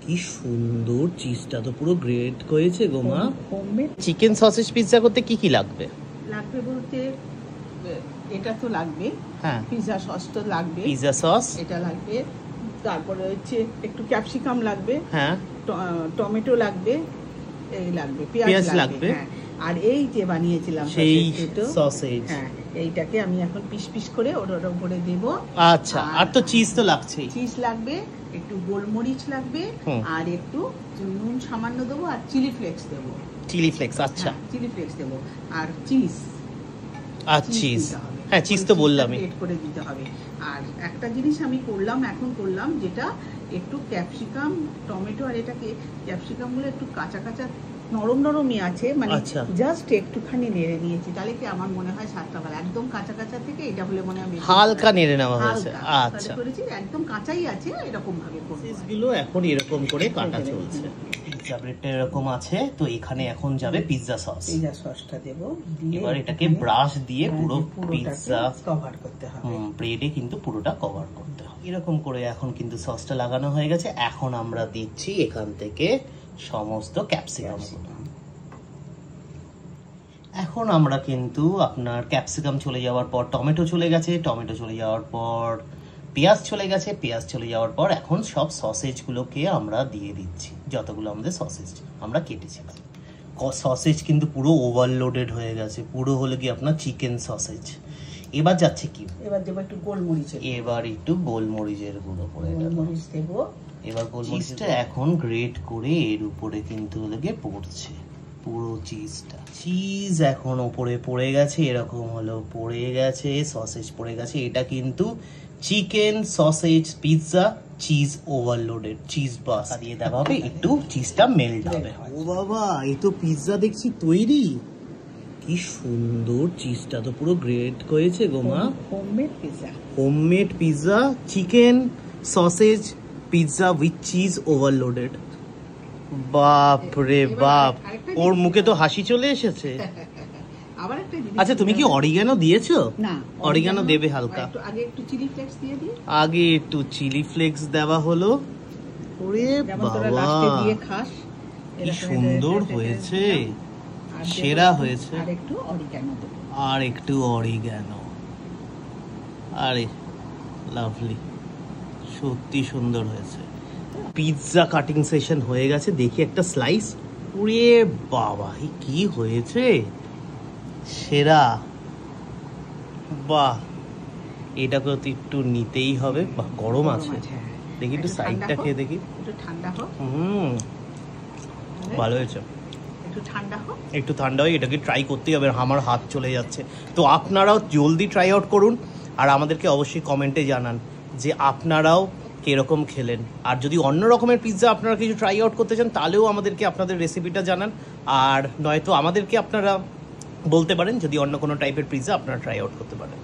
কি সুন্দর, চিজটা তো পুরো গ্রেট হয়েছে গো মা। হোমমেড চিকেন সসেজ পিৎজা করতে কি কি লাগবে? লাগবে বলতে এটা তো লাগবে, হ্যাঁ, পিৎজা সস তো লাগবে, পিৎজা সস এটা লাগবে, তারপরে হচ্ছে একটু ক্যাপসিকাম লাগবে, হ্যাঁ, টমেটো লাগবে, এই লাগবে, পেঁয়াজ পেঁয়াজ লাগবে। লাগবে, হ্যাঁ। আর এই যে বানিয়েছিলাম সেই সসেজ, সসেজ, হ্যাঁ, এইটাকে আমি এখন পিস পিস করে ওর উপরে দেব। আচ্ছা, আর তো চিজ তো লাগছেই। চিজ লাগবে, একটু গোলমরিচ লাগবে, আর একটু নুন সামান্য দেবো, আর চিলি ফ্লেক্স দেবো। চিলি ফ্লেক্স, আচ্ছা, চিলি ফ্লেক্স দেবো, আর চিজ, আর চিজ, হ্যাঁ চিজ তো বললামই। গ্রেট করে দিতে হবে। আর একটা জিনিস আমি এখন করলাম যেটা একটু ক্যাপসিকাম, টমেটো, আর এটাকে ক্যাপসিকাম গুলো একটু কাঁচা কাঁচা নরমই আছে, মানে জাস্ট একটুখানি নেড়ে নিয়েছি, তাহলে কি আমার মনে হয় স্বাদটা ভালো। একদম কাঁচা কাঁচা থেকে এটা হলে মনে হয় হালকা নেড়ে নেওয়া হয়েছে। আচ্ছা, একদম কাঁচাই আছে, এরকম ভাবে গুলো এখন এরকম করে কাটা চলছে। পিৎজা ব্রেডটা এরকম আছে, তো এখানে এখন যাবে পিৎজা সস। পিৎজা সসটা দেব, এবার এটাকে ব্রাশ দিয়ে পুরো পিৎজা কভার করতে হবে, ব্রেডে কিন্তু পুরোটা কভার করতে হবে। এরকম করে এখন কিন্তু সসটা লাগানো হয়ে গেছে। এখন আমরা দিচ্ছি এখান থেকে সমস্ত ক্যাপসিকাম। এখন আমরা কিন্তু আপনার ক্যাপসিকাম চলে যাওয়ার পর টমেটো চলে গেছে, টমেটো চলে যাওয়ার পর পেঁয়াজ চলে গেছে, পেঁয়াজ চলে যাওয়ার পর এখন সব সসেজ গুলোকে আমরা দিয়ে দিচ্ছি, যতগুলো আমাদের সসেজ আমরা কেটেছিলাম। সসেজ কিন্তু পুরো ওভারলোডেড হয়ে গেছে, পুরো হলো কি আপনার চিকেন সসেজ। এবার যাচ্ছে কি, এবার দেবো একটু গোলমরিচ, এবার একটু গোলমরিচের গুঁড়ো পড়ে গেল। গোলমরিচ দেবো। এবার গোলমরিচটা এখন গ্রেট করে এর উপরে কিন্তু লেগে পড়ছে পুরো চিজটা। চিজ এখন ওপরে পড়ে গেছে, এরকম হলো পড়ে গেছে, সসেজ পড়ে গেছে। এটা কিন্তু chicken sausage pizza cheese overloaded, cheese burst দিয়ে দেওয়া হবে, একটু চিজটা মেল্ট হবে। ও বাবা, এই তো পিৎজা দেখছি তৈরি। কি সুন্দর, চিজটা তো পুরো গ্রেট হয়েছে গো মা। Homemade pizza, homemade pizza, chicken sausage pizza with cheese overloaded. বাপ রে বাপ, ওর মুখে তো হাসি চলে এসেছে। আবার একটা জিনিস, আচ্ছা তুমি কি অরিগানো দিয়েছো? না, অরিগানো দেবে হালকা, আগে একটু চিলি ফ্লেক্স দিয়ে দিই। আগে একটু চিলি ফ্লেক্স দেওয়া হলো। ওরে বাবা, দিয়ে খাস, কি সুন্দর হয়েছে, সেরা হয়েছে। আর একটু অরিগানো দেব, আর একটু অরিগানো, আরে লাভলি, সত্যি সুন্দর হয়েছে। পিৎজা কাটিং সেশন হয়ে গেছে, দেখি একটা স্লাইস। ওরে বাবা, কি হয়েছে, সেরা। বাহ, এটাকে তো একটু নিতেই হবে। বাহ, গরম আছে, দেখি একটু সাইডটা খেয়ে দেখি। একটু ঠান্ডা হোক। ভালো হয়েছে, একটু ঠান্ডা হোক, একটু ঠান্ডা হয়। এটাকে ট্রাই করতেই হবে, আমার হাত চলে যাচ্ছে। তো আপনারাও জলদি ট্রাই আউট করুন, আর আমাদেরকে অবশ্যই কমেন্টে জানান যে আপনারাও কিরকম খেলেন। আর যদি অন্য রকমের পিৎজা আপনারা কিছু ট্রাই আউট করতে চান, তাহলেও আমাদেরকে আপনাদের রেসিপিটা জানান। আর নয়তো আমাদেরকে আপনারা বলতে পারেন যদি অন্য কোনো টাইপের পিৎজা আপনারা ট্রাই আউট করতে পারেন।